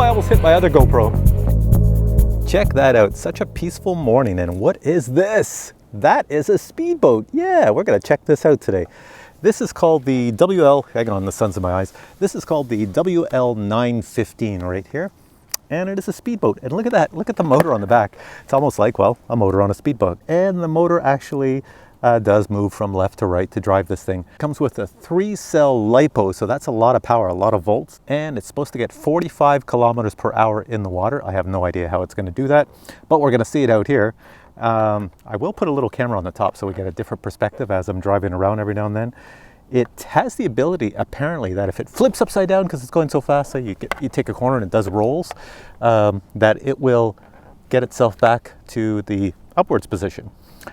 I almost hit my other GoPro. Check that out, such a peaceful morning. And what is this? That is a speedboat. Yeah, we're gonna check this out today. This is called the hang on, the sun's in my eyes. This is called the WL 915 right here. And it is a speedboat. And look at that, look at the motor on the back. It's almost like, well, a motor on a speedboat. And the motor actually does move from left to right to drive this thing. It comes with a 3-cell LiPo, so that's a lot of power, a lot of volts. And it's supposed to get 45 kilometers per hour in the water. I have no idea how it's gonna do that, but we're gonna see it out here. I will put a little camera on the top so we get a different perspective as I'm driving around every now and then. It has the ability, apparently, that if it flips upside down because it's going so fast, so you take a corner and it does rolls, that it will get itself back to the upwards position.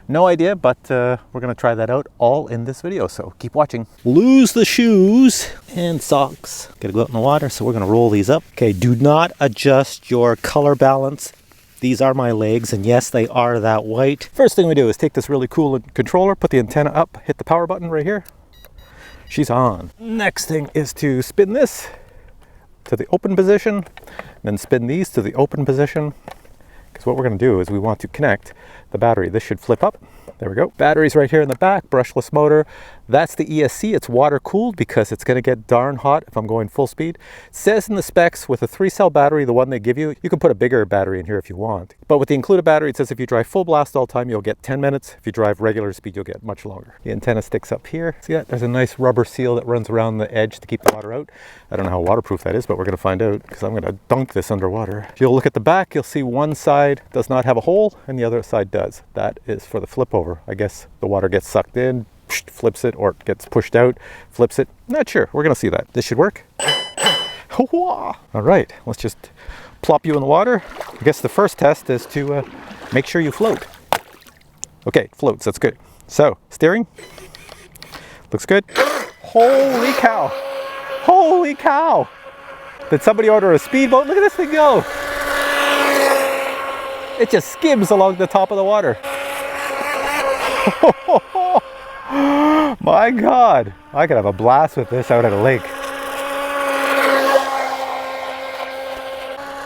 No idea, but we're going to try that out all in this video, so keep watching. Lose the shoes and socks. Got to go out in the water, so we're going to roll these up. Okay, do not adjust your color balance. These are my legs, and yes, they are that white. First thing we do is take this really cool controller, put the antenna up, hit the power button right here. She's on. Next thing is to spin this to the open position, then spin these to the open position. Because what we're going to do is we want to connect the battery. This should flip up. There we go. Battery's right here in the back, brushless motor. That's the ESC. It's water cooled because it's going to get darn hot if I'm going full speed. It says in the specs with a 3-cell battery, the one they give you, you can put a bigger battery in here if you want. But with the included battery, it says if you drive full blast all the time, you'll get 10 minutes. If you drive regular speed, you'll get much longer. The antenna sticks up here. See that? There's a nice rubber seal that runs around the edge to keep the water out. I don't know how waterproof that is, but we're going to find out because I'm going to dunk this underwater. If you'll look at the back, you'll see one side does not have a hole and the other side does. That is for the flip over. I guess the water gets sucked in, flips it, or it gets pushed out, flips it. Not sure. We're gonna see that. This should work. All right, let's just plop you in the water. I guess the first test is to make sure you float. Okay, floats, that's good. So, steering. Looks good. Holy cow. Holy cow. Did somebody order a speedboat? Look at this thing go. It just skims along the top of the water. My God, I could have a blast with this out at a lake.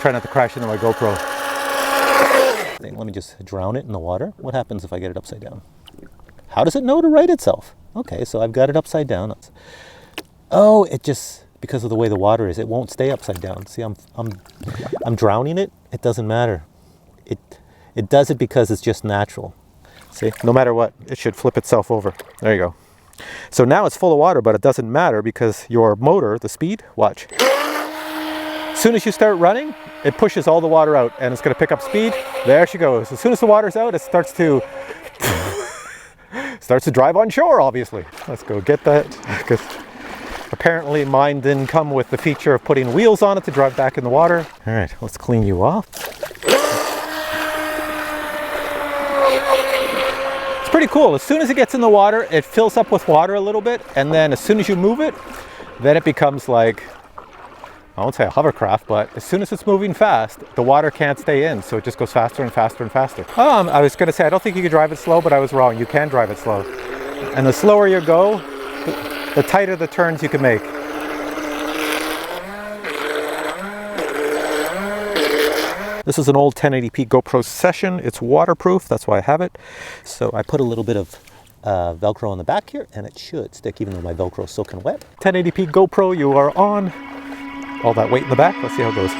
Try not to crash into my GoPro. Let me just drown it in the water. What happens if I get it upside down? How does it know to right itself? Okay, so I've got it upside down. Oh, it just, because of the way the water is, it won't stay upside down. See, I'm drowning it. It doesn't matter. It does it because it's just natural. See, no matter what, it should flip itself over. There you go. So now it's full of water, but it doesn't matter because your motor, the speed, watch. As soon as you start running, it pushes all the water out and it's going to pick up speed. There she goes. As soon as the water's out, it starts to drive on shore, obviously. Let's go get that, because apparently mine didn't come with the feature of putting wheels on it to drive back in the water. All right, let's clean you off. Pretty cool. As soon as it gets in the water, it fills up with water a little bit, and then as soon as you move it, then it becomes like, I won't say a hovercraft, but as soon as it's moving fast, the water can't stay in, so it just goes faster and faster and faster. I was going to say, I don't think you can drive it slow, but I was wrong. You can drive it slow. And the slower you go, the tighter the turns you can make. This is an old 1080p GoPro Session. It's waterproof, that's why I have it. So I put a little bit of Velcro on the back here, and it should stick even though my Velcro is soaking wet. 1080p GoPro, you are on. All that weight in the back, let's see how it goes.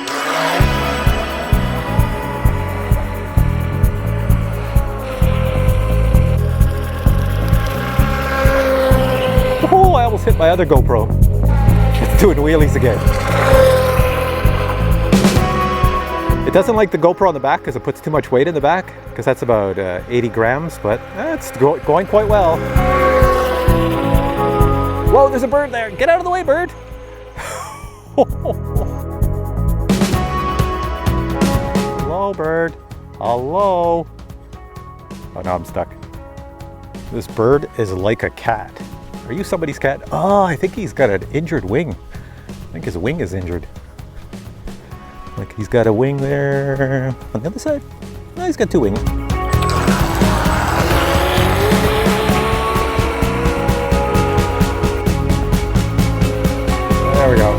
Oh, I almost hit my other GoPro. It's doing wheelies again. It doesn't like the GoPro on the back because it puts too much weight in the back, because that's about 80 grams, but it's going quite well. Whoa, there's a bird there. Get out of the way, bird. Hello, bird. Hello. Oh, no, I'm stuck. This bird is like a cat. Are you somebody's cat? Oh, I think he's got an injured wing. I think his wing is injured. Like he's got a wing there on the other side. No, he's got two wings. There we go.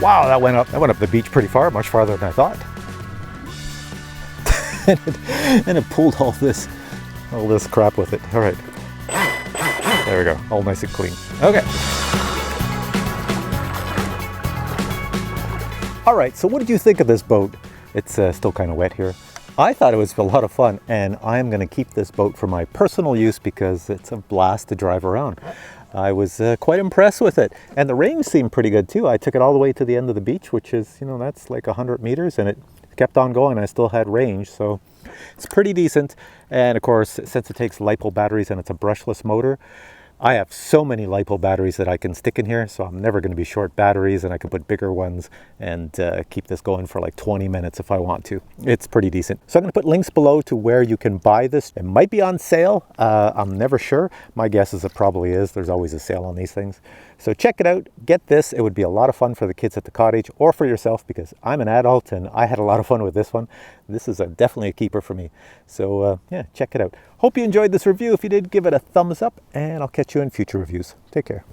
Wow, that went up the beach pretty far, much farther than I thought. and it pulled all this crap with it. All right, there we go, all nice and clean. Okay. All right, so what did you think of this boat? It's still kind of wet here. I thought it was a lot of fun, and I'm going to keep this boat for my personal use because it's a blast to drive around. I was quite impressed with it, and the range seemed pretty good too. I took it all the way to the end of the beach, which is, you know, that's like 100 meters, and it kept on going. I still had range, so it's pretty decent. And of course, since it takes LiPo batteries and it's a brushless motor, I have so many LiPo batteries that I can stick in here, so I'm never going to be short batteries, and I can put bigger ones and keep this going for like 20 minutes if I want to. It's pretty decent. So I'm going to put links below to where you can buy this. It might be on sale. I'm never sure. My guess is it probably is. There's always a sale on these things. So check it out. Get this. It would be a lot of fun for the kids at the cottage or for yourself, because I'm an adult and I had a lot of fun with this one. This is definitely a keeper for me. So yeah, check it out. Hope you enjoyed this review. If you did, give it a thumbs up, and I'll catch you in future reviews. Take care.